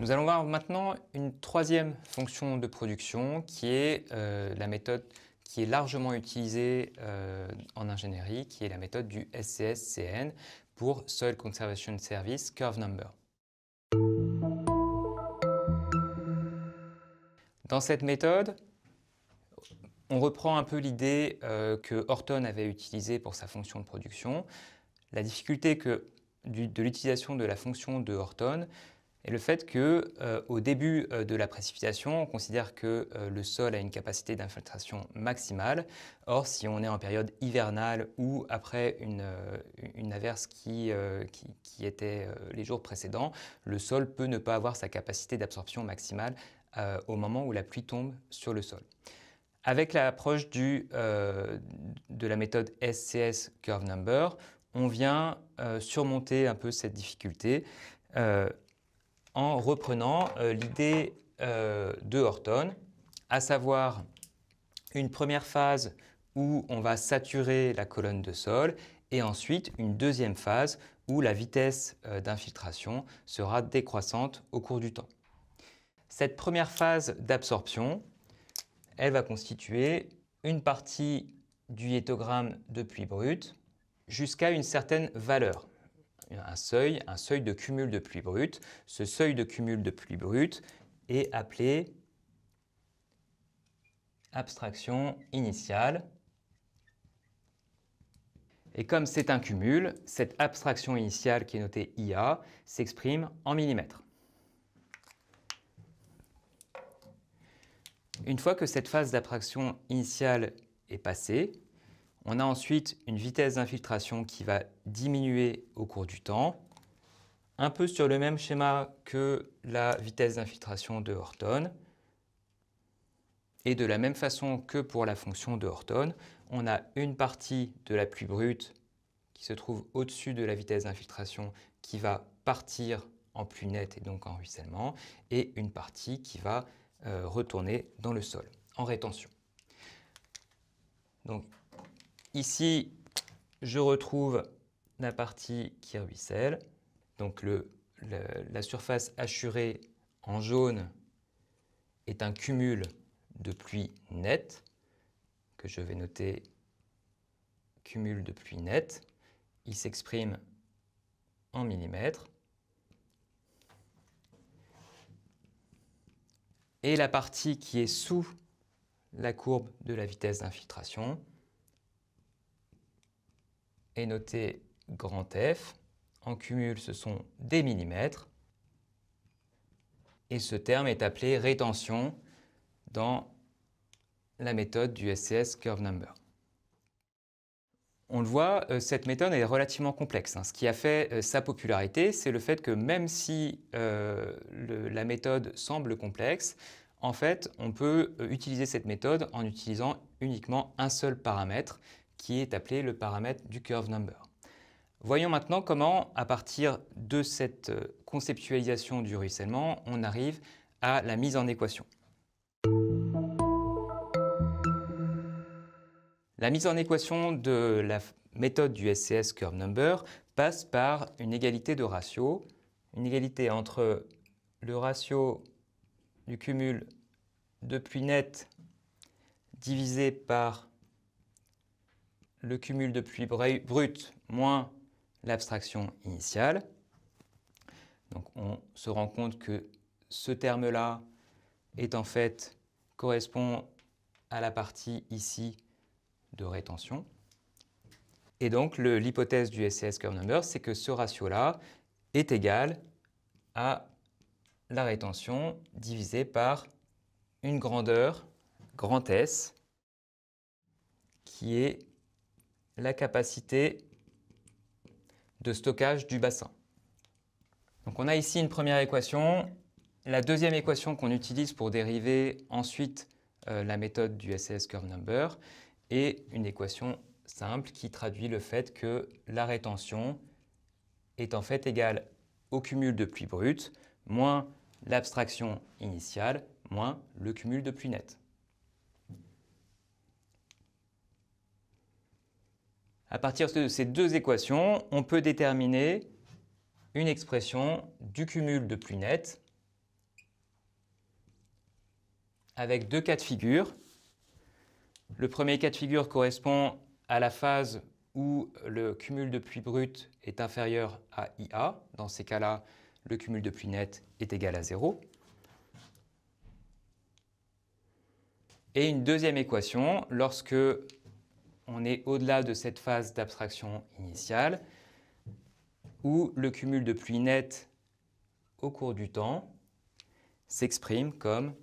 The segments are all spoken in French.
Nous allons voir maintenant une troisième fonction de production qui est la méthode qui est largement utilisée en ingénierie, qui est la méthode du SCS-CN pour Soil Conservation Service Curve Number. Dans cette méthode, on reprend un peu l'idée que Horton avait utilisée pour sa fonction de production. La difficulté de l'utilisation de la fonction de Horton est le fait qu'au début de la précipitation, on considère que le sol a une capacité d'infiltration maximale. Or, si on est en période hivernale ou après une averse qui était les jours précédents, le sol peut ne pas avoir sa capacité d'absorption maximale au moment où la pluie tombe sur le sol. Avec l'approche de la méthode SCS Curve Number, on vient surmonter un peu cette difficulté en reprenant l'idée de Horton, à savoir une première phase où on va saturer la colonne de sol et ensuite une deuxième phase où la vitesse d'infiltration sera décroissante au cours du temps. Cette première phase d'absorption, elle va constituer une partie du hiétogramme de pluie brute jusqu'à une certaine valeur, un seuil de cumul de pluie brute. Ce seuil de cumul de pluie brute est appelé abstraction initiale. Et comme c'est un cumul, cette abstraction initiale qui est notée IA s'exprime en millimètres. Une fois que cette phase d'abstraction initiale est passée, on a ensuite une vitesse d'infiltration qui va diminuer au cours du temps, un peu sur le même schéma que la vitesse d'infiltration de Horton. Et de la même façon que pour la fonction de Horton, on a une partie de la pluie brute qui se trouve au-dessus de la vitesse d'infiltration qui va partir en pluie nette et donc en ruissellement, et une partie qui va retourner dans le sol, en rétention. Donc ici, je retrouve la partie qui ruisselle. Donc la surface hachurée en jaune est un cumul de pluie nette, que je vais noter cumul de pluie nette. Il s'exprime en millimètres. Et la partie qui est sous la courbe de la vitesse d'infiltration est notée grand F. En cumul, ce sont des millimètres. Et ce terme est appelé rétention dans la méthode du SCS Curve Number. On le voit, cette méthode est relativement complexe. Ce qui a fait sa popularité, c'est le fait que même si la méthode semble complexe, en fait, on peut utiliser cette méthode en utilisant uniquement un seul paramètre, qui est appelé le paramètre du Curve Number. Voyons maintenant comment, à partir de cette conceptualisation du ruissellement, on arrive à la mise en équation. La mise en équation de la méthode du SCS Curve Number passe par une égalité de ratio, une égalité entre le ratio du cumul de pluie nette divisé par le cumul de pluie brute moins l'abstraction initiale. Donc on se rend compte que ce terme-là est en fait correspond à la partie ici de rétention. Et donc l'hypothèse du SCS Curve Number, c'est que ce ratio-là est égal à la rétention divisée par une grandeur, grand S, qui est la capacité de stockage du bassin. Donc on a ici une première équation. La deuxième équation qu'on utilise pour dériver ensuite la méthode du SCS Curve Number est une équation simple qui traduit le fait que la rétention est en fait égale au cumul de pluie brute moins l'abstraction initiale moins le cumul de pluie nette. À partir de ces deux équations, on peut déterminer une expression du cumul de pluie nette avec deux cas de figure. Le premier cas de figure correspond à la phase où le cumul de pluie brute est inférieur à IA. Dans ces cas-là, le cumul de pluie nette est égal à 0. Et une deuxième équation, lorsque on est au-delà de cette phase d'abstraction initiale, où le cumul de pluie nette au cours du temps s'exprime comme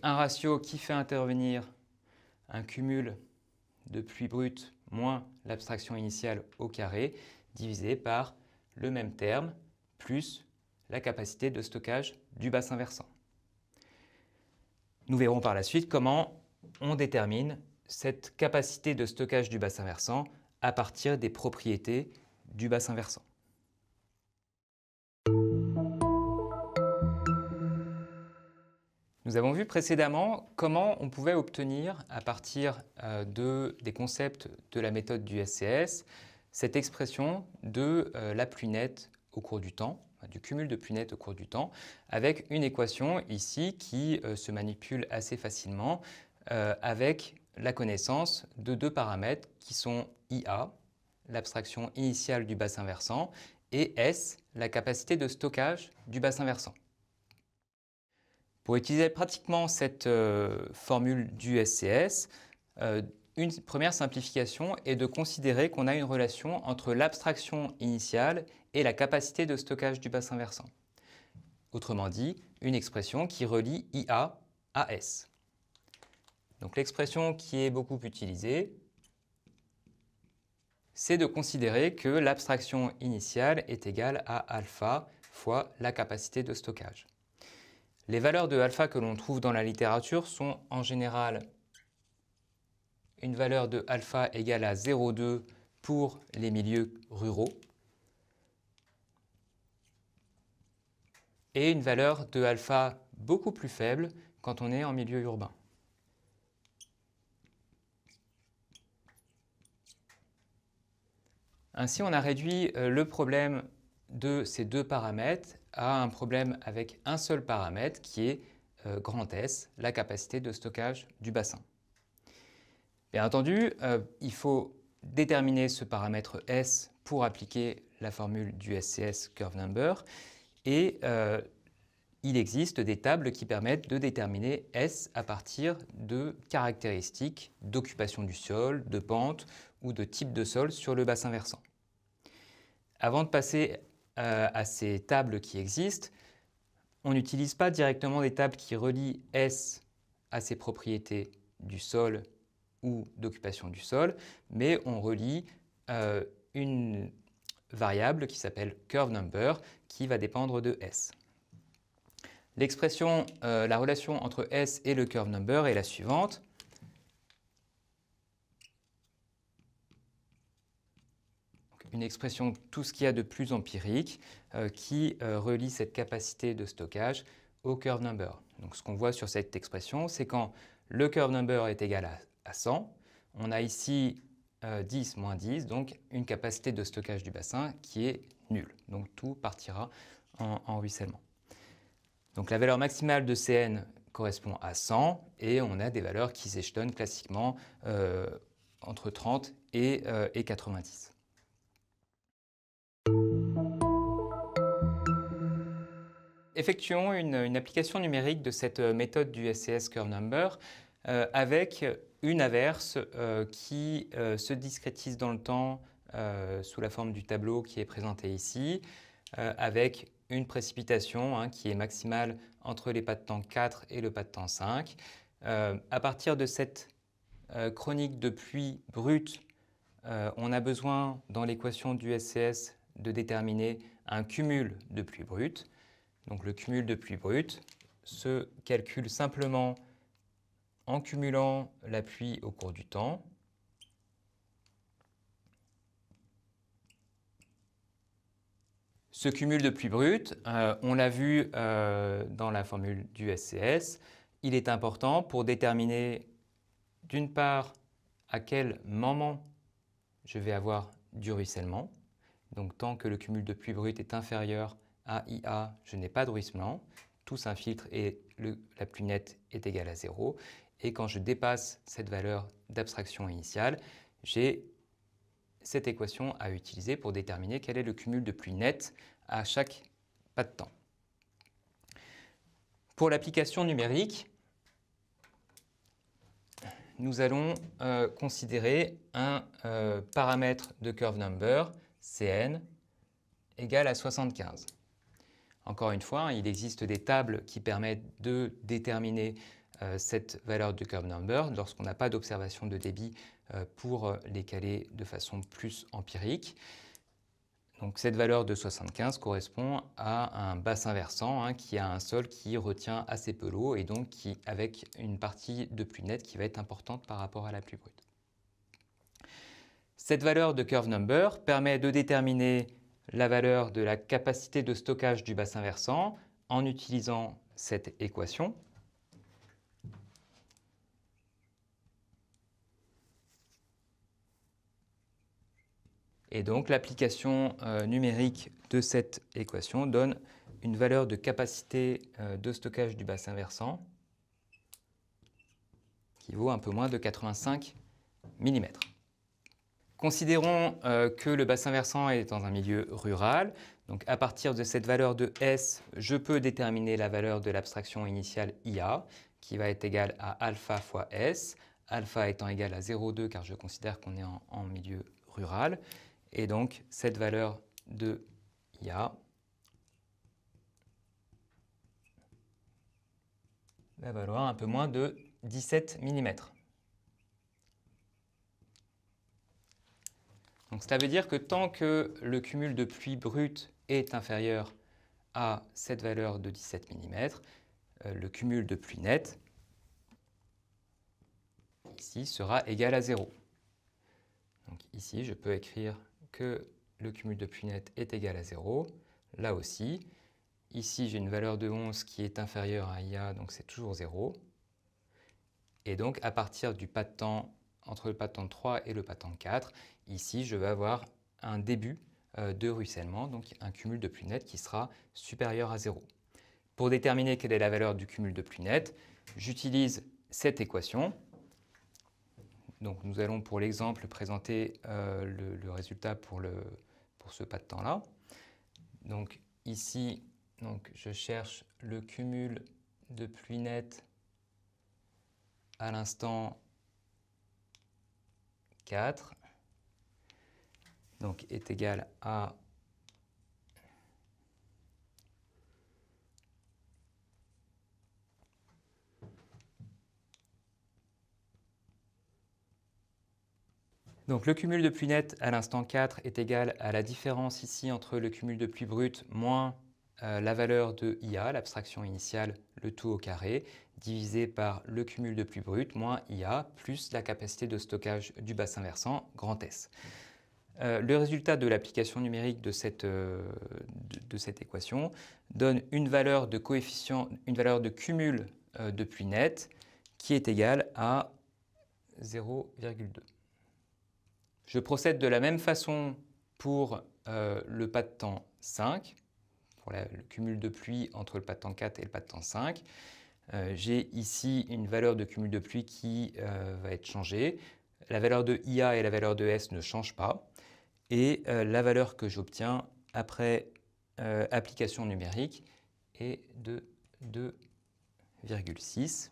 un ratio qui fait intervenir un cumul de pluie brute moins l'abstraction initiale au carré divisé par le même terme plus la capacité de stockage du bassin versant. Nous verrons par la suite comment on détermine cette capacité de stockage du bassin versant à partir des propriétés du bassin versant. Nous avons vu précédemment comment on pouvait obtenir, à partir des concepts de la méthode du SCS, cette expression de la pluie nette au cours du temps, du cumul de pluie nette au cours du temps, avec une équation ici qui se manipule assez facilement avec la connaissance de deux paramètres qui sont IA, l'abstraction initiale du bassin versant, et S, la capacité de stockage du bassin versant. Pour utiliser pratiquement cette formule du SCS, une première simplification est de considérer qu'on a une relation entre l'abstraction initiale et la capacité de stockage du bassin versant. Autrement dit, une expression qui relie IA à S. Donc l'expression qui est beaucoup utilisée, c'est de considérer que l'abstraction initiale est égale à alpha fois la capacité de stockage. Les valeurs de alpha que l'on trouve dans la littérature sont en général une valeur de alpha égale à 0,2 pour les milieux ruraux et une valeur de alpha beaucoup plus faible quand on est en milieu urbain. Ainsi, on a réduit le problème de ces deux paramètres à un problème avec un seul paramètre qui est grand S, la capacité de stockage du bassin. Bien entendu, il faut déterminer ce paramètre S pour appliquer la formule du SCS Curve Number et il existe des tables qui permettent de déterminer S à partir de caractéristiques d'occupation du sol, de pente ou de type de sol sur le bassin versant. Avant de passer à ces tables qui existent, on n'utilise pas directement des tables qui relient S à ses propriétés du sol ou d'occupation du sol, mais on relie une variable qui s'appelle curve number qui va dépendre de S. L'expression, la relation entre S et le curve number est la suivante. Une expression tout ce qu'il y a de plus empirique qui relie cette capacité de stockage au curve number. Donc ce qu'on voit sur cette expression, c'est quand le curve number est égal à 100, on a ici 10 moins 10, donc une capacité de stockage du bassin qui est nulle. Donc tout partira en ruissellement. Donc la valeur maximale de Cn correspond à 100 et on a des valeurs qui s'échelonnent classiquement entre 30 et 90. Effectuons une application numérique de cette méthode du SCS Curve Number avec une averse qui se discrétise dans le temps sous la forme du tableau qui est présenté ici, avec une précipitation qui est maximale entre les pas de temps 4 et le pas de temps 5. À partir de cette chronique de pluie brute, on a besoin dans l'équation du SCS de déterminer un cumul de pluie brute. Donc le cumul de pluie brute se calcule simplement en cumulant la pluie au cours du temps. Ce cumul de pluie brute, on l'a vu dans la formule du SCS, il est important pour déterminer d'une part à quel moment je vais avoir du ruissellement. Donc tant que le cumul de pluie brute est inférieur à IA, je n'ai pas de ruissellement. Tout s'infiltre et la pluie nette est égale à 0. Et quand je dépasse cette valeur d'abstraction initiale, j'ai cette équation à utiliser pour déterminer quel est le cumul de pluie nette à chaque pas de temps. Pour l'application numérique, nous allons considérer un paramètre de curve number, Cn, égal à 75. Encore une fois, il existe des tables qui permettent de déterminer cette valeur de curve number lorsqu'on n'a pas d'observation de débit pour les caler de façon plus empirique. Donc cette valeur de 75 correspond à un bassin versant qui a un sol qui retient assez peu l'eau et donc avec une partie de pluie nette qui va être importante par rapport à la pluie brute. Cette valeur de curve number permet de déterminer la valeur de la capacité de stockage du bassin versant en utilisant cette équation. Et donc l'application numérique de cette équation donne une valeur de capacité de stockage du bassin versant qui vaut un peu moins de 85 mm. Considérons que le bassin versant est dans un milieu rural. Donc à partir de cette valeur de S, je peux déterminer la valeur de l'abstraction initiale IA qui va être égale à alpha fois S, alpha étant égal à 0,2 car je considère qu'on est en milieu rural. Et donc, cette valeur de IA va valoir un peu moins de 17 mm. Donc, cela veut dire que tant que le cumul de pluie brute est inférieur à cette valeur de 17 mm, le cumul de pluie nette, ici, sera égal à 0. Donc ici, je peux écrire que le cumul de pluie nette est égal à 0. Là aussi, ici j'ai une valeur de 11 qui est inférieure à IA, donc c'est toujours 0. Et donc à partir du pas de temps, entre le pas de temps 3 et le pas de temps 4, ici je vais avoir un début de ruissellement, donc un cumul de pluie nette qui sera supérieur à 0. Pour déterminer quelle est la valeur du cumul de pluie nette, j'utilise cette équation. Donc nous allons pour l'exemple présenter le résultat pour ce pas de temps-là. Donc ici, je cherche le cumul de pluie nette à l'instant 4, donc est égal à donc le cumul de pluie nette à l'instant 4 est égal à la différence ici entre le cumul de pluie brute moins la valeur de IA, l'abstraction initiale, le tout au carré, divisé par le cumul de pluie brute moins IA plus la capacité de stockage du bassin versant, grand S. Le résultat de l'application numérique de cette équation donne une valeur de coefficient, une valeur de cumul de pluie nette qui est égale à 0,2. Je procède de la même façon pour le pas de temps 5, pour le cumul de pluie entre le pas de temps 4 et le pas de temps 5. J'ai ici une valeur de cumul de pluie qui va être changée. La valeur de IA et la valeur de S ne changent pas. Et la valeur que j'obtiens après application numérique est de 2,6,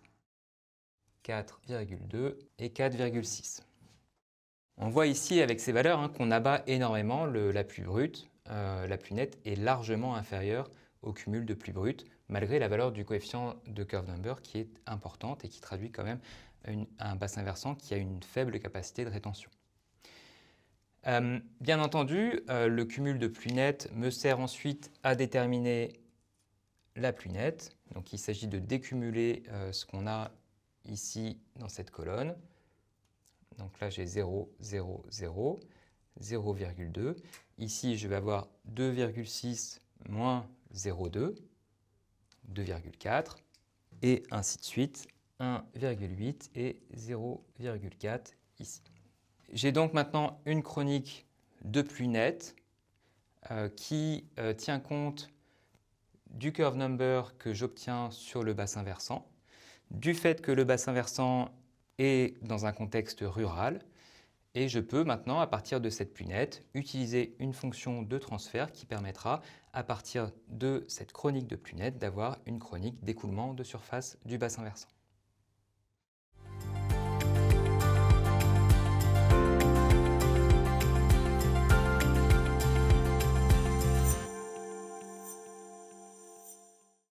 4,2 et 4,6. On voit ici avec ces valeurs qu'on abat énormément la pluie brute. La pluie nette est largement inférieure au cumul de pluie brute, malgré la valeur du coefficient de curve number qui est importante et qui traduit quand même un bassin versant qui a une faible capacité de rétention. Bien entendu, le cumul de pluie nette me sert ensuite à déterminer la pluie nette. Donc il s'agit de décumuler ce qu'on a ici dans cette colonne. Donc là j'ai 0, 0, 0, 0,2. Ici je vais avoir 2,6 moins 0,2, 2,4 et ainsi de suite, 1,8 et 0,4 ici. J'ai donc maintenant une chronique de pluie nette qui tient compte du curve number que j'obtiens sur le bassin versant, du fait que le bassin versant est dans un contexte rural, et je peux maintenant, à partir de cette pluie nette, utiliser une fonction de transfert qui permettra, à partir de cette chronique de pluie nette, d'avoir une chronique d'écoulement de surface du bassin versant.